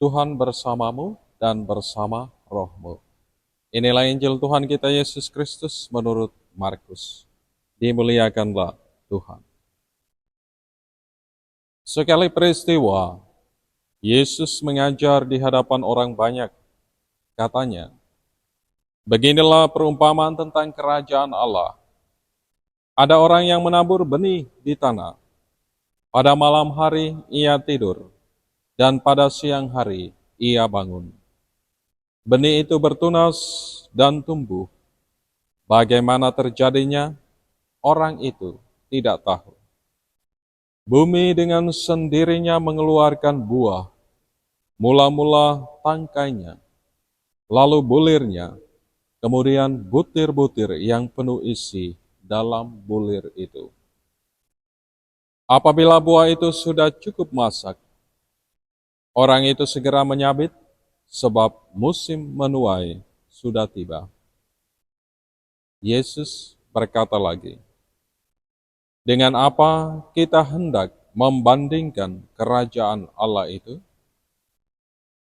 Tuhan bersamamu dan bersama rohmu. Inilah Injil Tuhan kita Yesus Kristus menurut Markus. Dimuliakanlah Tuhan. Sekali peristiwa, Yesus mengajar di hadapan orang banyak. Katanya, beginilah perumpamaan tentang kerajaan Allah. Ada orang yang menabur benih di tanah. Pada malam hari ia tidur, dan pada siang hari ia bangun. Benih itu bertunas dan tumbuh. Bagaimana terjadinya, orang itu tidak tahu. Bumi dengan sendirinya mengeluarkan buah, mula-mula tangkainya, lalu bulirnya, kemudian butir-butir yang penuh isi dalam bulir itu. Apabila buah itu sudah cukup masak, orang itu segera menyabit, sebab musim menuai sudah tiba. Yesus berkata lagi, dengan apa kita hendak membandingkan kerajaan Allah itu?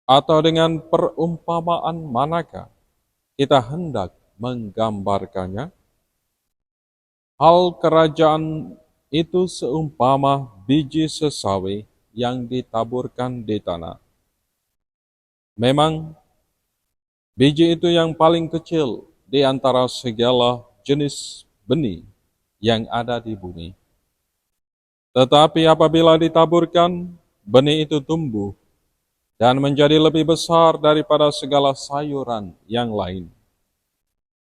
Atau dengan perumpamaan manakah kita hendak menggambarkannya? Hal kerajaan itu seumpama biji sesawi yang ditaburkan di tanah. Memang biji itu yang paling kecil di antara segala jenis benih yang ada di bumi. Tetapi apabila ditaburkan, benih itu tumbuh dan menjadi lebih besar daripada segala sayuran yang lain,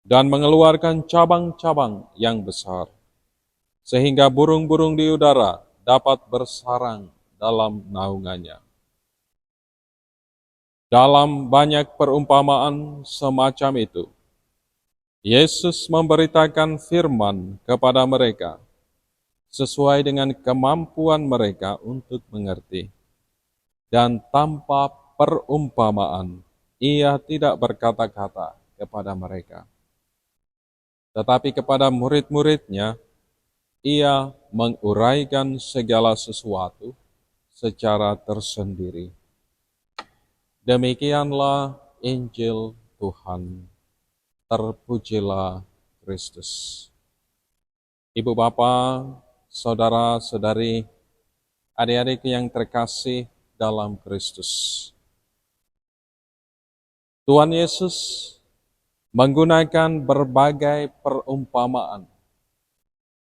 dan mengeluarkan cabang-cabang yang besar, sehingga burung-burung di udara dapat bersarang dalam naungannya. Dalam banyak perumpamaan semacam itu, Yesus memberitakan firman kepada mereka sesuai dengan kemampuan mereka untuk mengerti. Dan tanpa perumpamaan, ia tidak berkata-kata kepada mereka. Tetapi kepada murid-muridnya, ia menguraikan segala sesuatu secara tersendiri. Demikianlah Injil Tuhan. Terpujilah Kristus. Ibu bapa, saudara-saudari, adik-adik yang terkasih dalam Kristus. Tuhan Yesus menggunakan berbagai perumpamaan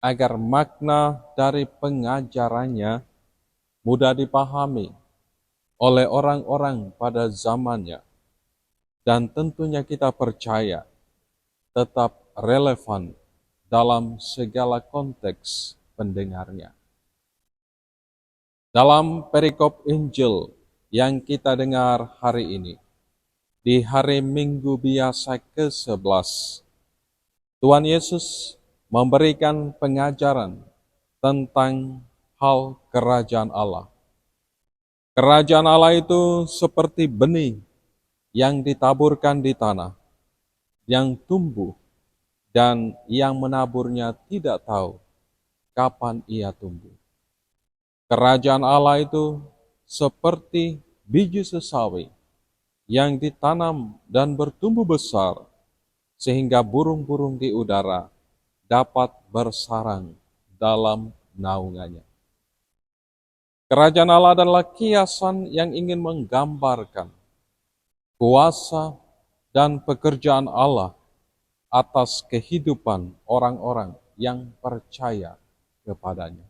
agar makna dari pengajarannya mudah dipahami oleh orang-orang pada zamannya, dan tentunya kita percaya tetap relevan dalam segala konteks pendengarnya. Dalam perikop Injil yang kita dengar hari ini, di hari Minggu biasa ke-11, Tuhan Yesus memberikan pengajaran tentang hal kerajaan Allah. Kerajaan Allah itu seperti benih yang ditaburkan di tanah, yang tumbuh, dan yang menaburnya tidak tahu kapan ia tumbuh. Kerajaan Allah itu seperti biji sesawi yang ditanam dan bertumbuh besar, sehingga burung-burung di udara dapat bersarang dalam naungannya. Kerajaan Allah adalah kiasan yang ingin menggambarkan kuasa dan pekerjaan Allah atas kehidupan orang-orang yang percaya kepadanya.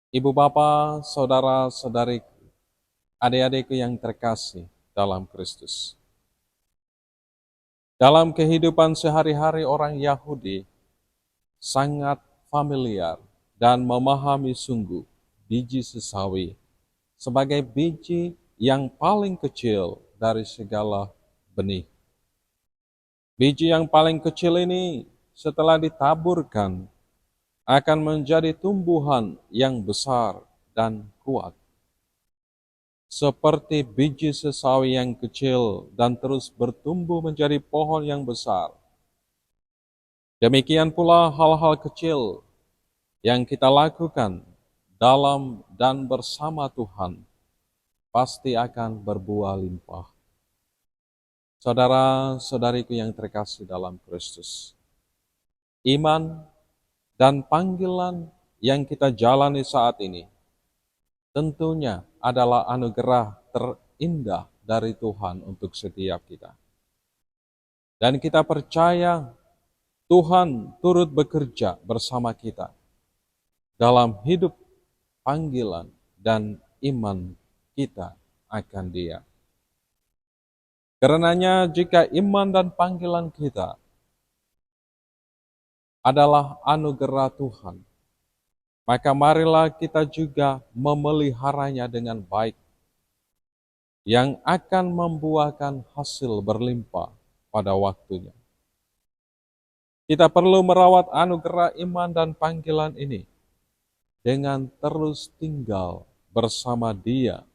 Ibu bapa, saudara-saudari, adik-adikku yang terkasih dalam Kristus. Dalam kehidupan sehari-hari orang Yahudi, sangat familiar dan memahami sungguh biji sesawi sebagai biji yang paling kecil dari segala benih. Biji yang paling kecil ini setelah ditaburkan akan menjadi tumbuhan yang besar dan kuat. Seperti biji sesawi yang kecil dan terus bertumbuh menjadi pohon yang besar. Demikian pula hal-hal kecil yang kita lakukan dalam dan bersama Tuhan pasti akan berbuah limpah. Saudara-saudariku yang terkasih dalam Kristus, iman dan panggilan yang kita jalani saat ini tentunya adalah anugerah terindah dari Tuhan untuk setiap kita. Dan kita percaya Tuhan turut bekerja bersama kita dalam hidup panggilan dan iman kita akan Dia. Karenanya jika iman dan panggilan kita adalah anugerah Tuhan, maka marilah kita juga memeliharanya dengan baik, yang akan membuahkan hasil berlimpah pada waktunya. Kita perlu merawat anugerah iman dan panggilan ini dengan terus tinggal bersama Dia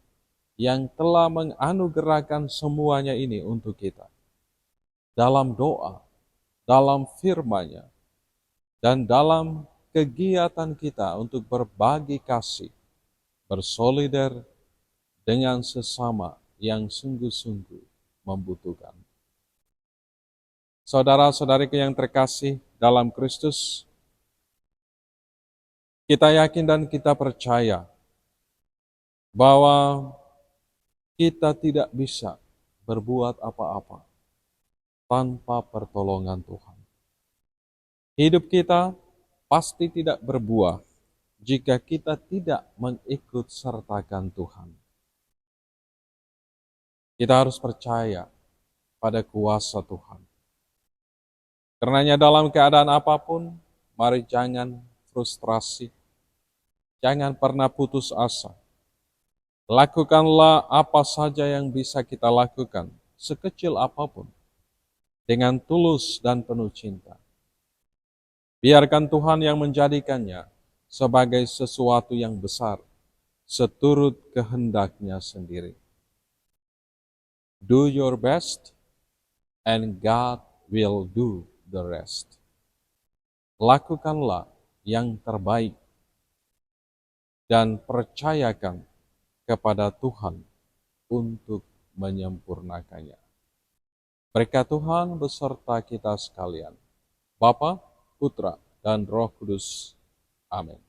yang telah menganugerahkan semuanya ini untuk kita. Dalam doa, dalam firman-Nya, dan dalam kegiatan kita untuk berbagi kasih, bersolidar dengan sesama yang sungguh-sungguh membutuhkan. Saudara-saudariku yang terkasih dalam Kristus, kita yakin dan kita percaya bahwa kita tidak bisa berbuat apa-apa tanpa pertolongan Tuhan. Hidup kita pasti tidak berbuah jika kita tidak mengikut sertakan Tuhan. Kita harus percaya pada kuasa Tuhan. Karenanya dalam keadaan apapun, mari jangan frustrasi, jangan pernah putus asa. Lakukanlah apa saja yang bisa kita lakukan, sekecil apapun, dengan tulus dan penuh cinta. Biarkan Tuhan yang menjadikannya sebagai sesuatu yang besar, seturut kehendak-Nya sendiri. Do your best, and God will do the rest. Lakukanlah yang terbaik, dan percayakan kepada Tuhan untuk menyempurnakannya. Berkat Tuhan beserta kita sekalian, Bapa, Putra, dan Roh Kudus. Amin.